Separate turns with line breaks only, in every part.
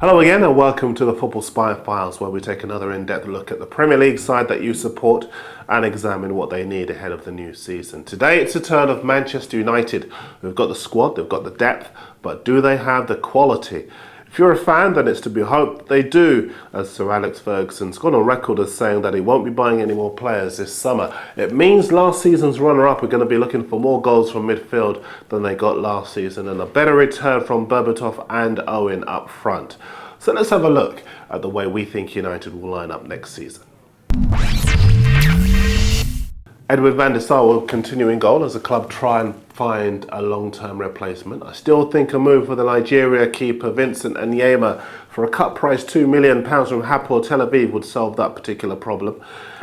Hello again and welcome to the Football Spy Files, where we take another in-depth look at the Premier League side that you support and examine what they need ahead of the new season. Today it's the turn of Manchester United. They've got the squad, they've got the depth, but do they have the quality? If you're a fan, then it's to be hoped they do, as Sir Alex Ferguson's gone on record as saying that he won't be buying any more players this summer. It means last season's runner-up are going to be looking for more goals from midfield than they got last season, and a better return from Berbatov and Owen up front. So let's have a look at the way we think United will line up next season. Edwin van der Sar will continue in goal as the club try and find a long-term replacement. I still think a move for the Nigeria keeper Vincent Anyema for a cut price £2 million from Hapoel Tel Aviv would solve that particular problem.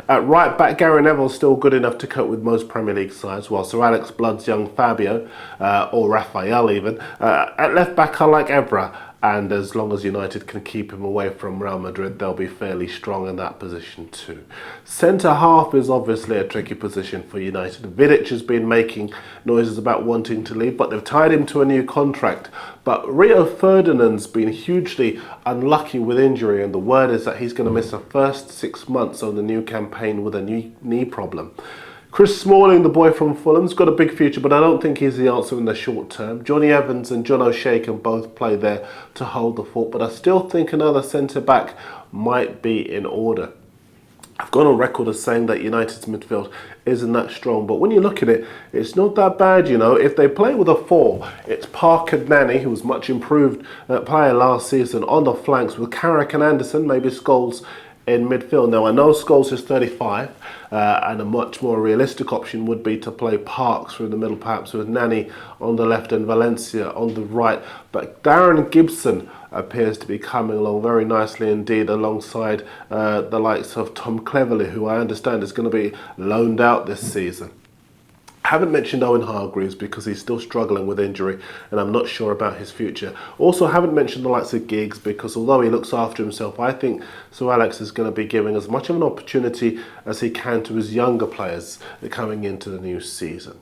At right back, Gary Neville's still good enough to cope with most Premier League sides, while Sir Alex Blood's young Fabio, or Raphael even. At left back, I like Evra. And as long as United can keep him away from Real Madrid, they'll be fairly strong in that position too. Centre half is obviously a tricky position for United. Vidic has been making noises about wanting to leave, but they've tied him to a new contract. But Rio Ferdinand's been hugely unlucky with injury, and the word is that he's going to miss the first 6 months of the new campaign with a knee problem. Chris Smalling, the boy from Fulham's got a big future, but I don't think he's the answer in the short term. Johnny Evans and John O'Shea can both play there to hold the fort, but I still think another centre-back might be in order. I've gone on record as saying that United's midfield isn't that strong, but when you look at it, it's not that bad, you know. If they play with a 4, it's Parker Nani, who was much improved player last season, on the flanks with Carrick and Anderson, maybe Scholes in midfield. Now I know Scholes is 35 and a much more realistic option would be to play Parks through the middle, perhaps with Nani on the left and Valencia on the right, but Darren Gibson appears to be coming along very nicely indeed alongside the likes of Tom Cleverley, who I understand is going to be loaned out this season. I haven't mentioned Owen Hargreaves because he's still struggling with injury and I'm not sure about his future. Also, I haven't mentioned the likes of Giggs because although he looks after himself, I think Sir Alex is going to be giving as much of an opportunity as he can to his younger players coming into the new season.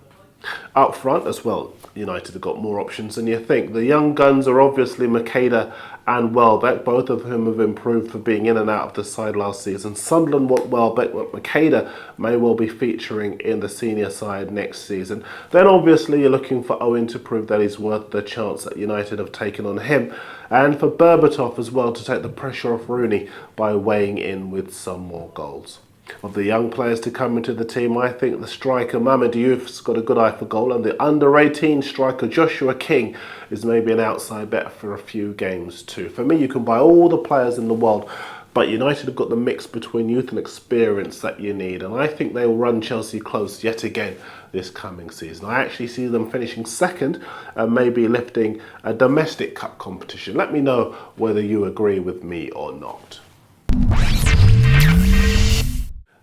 Up front as well, United have got more options than you think. The young guns are obviously Makeda and Welbeck, both of whom have improved for being in and out of the side last season. Sunderland want Welbeck, but Makeda may well be featuring in the senior side next season. Then obviously you're looking for Owen to prove that he's worth the chance that United have taken on him, and for Berbatov as well to take the pressure off Rooney by weighing in with some more goals. Of the young players to come into the team, I think the striker Mamadou Diouf's got a good eye for goal, and the under-18 striker Joshua King is maybe an outside bet for a few games too. For me, you can buy all the players in the world, but United have got the mix between youth and experience that you need, and I think they will run Chelsea close yet again this coming season. I actually see them finishing second and maybe lifting a domestic cup competition. Let me know whether you agree with me or not.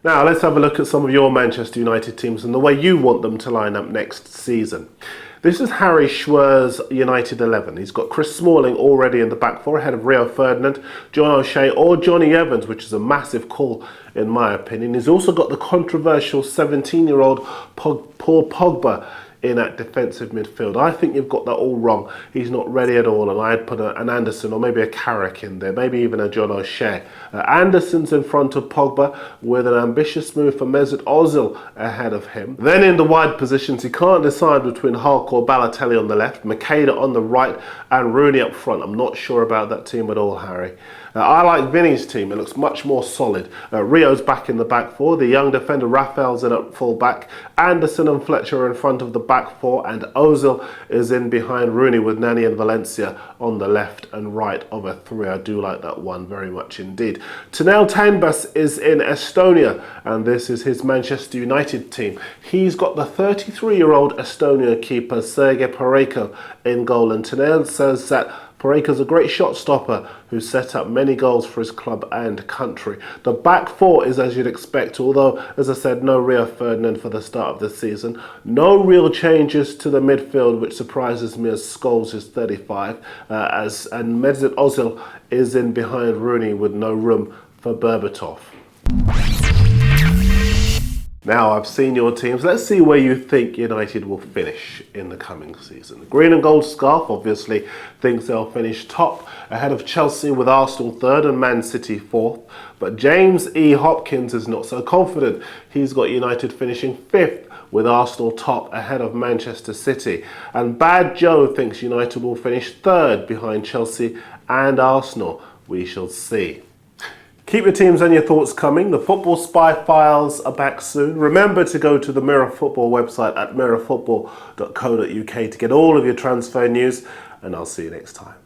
Now let's have a look at some of your Manchester United teams and the way you want them to line up next season. This is Harry Schwir's United 11. He's got Chris Smalling already in the back four ahead of Rio Ferdinand, John O'Shea or Johnny Evans, which is a massive call in my opinion. He's also got the controversial 17-year-old Paul Pogba in at defensive midfield. I think you've got that all wrong. He's not ready at all, and I'd put an Anderson or maybe a Carrick in there, maybe even a John O'Shea. Anderson's in front of Pogba with an ambitious move for Mesut Ozil ahead of him. Then in the wide positions, he can't decide between Hulk or Balotelli on the left, Makeda on the right and Rooney up front. I'm not sure about that team at all, Harry. I like Vinny's team. It looks much more solid. Rio's back in the back four. The young defender Raphael's in at full back. Anderson and Fletcher are in front of the back four, and Ozil is in behind Rooney with Nani and Valencia on the left and right of a three. I do like that one very much indeed. Tanel Tanbas is in Estonia, and this is his Manchester United team. He's got the 33-year-old Estonia keeper Sergei Pareko in goal, and Tanel says that Pareka's a great shot stopper who set up many goals for his club and country. The back four is as you'd expect, although, as I said, no Rio Ferdinand for the start of the season. No real changes to the midfield, which surprises me as Scholes is 35, and Mesut Ozil is in behind Rooney with no room for Berbatov. Now I've seen your teams. Let's see where you think United will finish in the coming season. The green and gold scarf obviously thinks they'll finish top, ahead of Chelsea with Arsenal third and Man City fourth. But James E. Hopkins is not so confident. He's got United finishing fifth, with Arsenal top ahead of Manchester City. And Bad Joe thinks United will finish third behind Chelsea and Arsenal. We shall see. Keep your teams and your thoughts coming. The Football Spy files are back soon. Remember to go to the Mirror Football website at mirrorfootball.co.uk to get all of your transfer news, and I'll see you next time.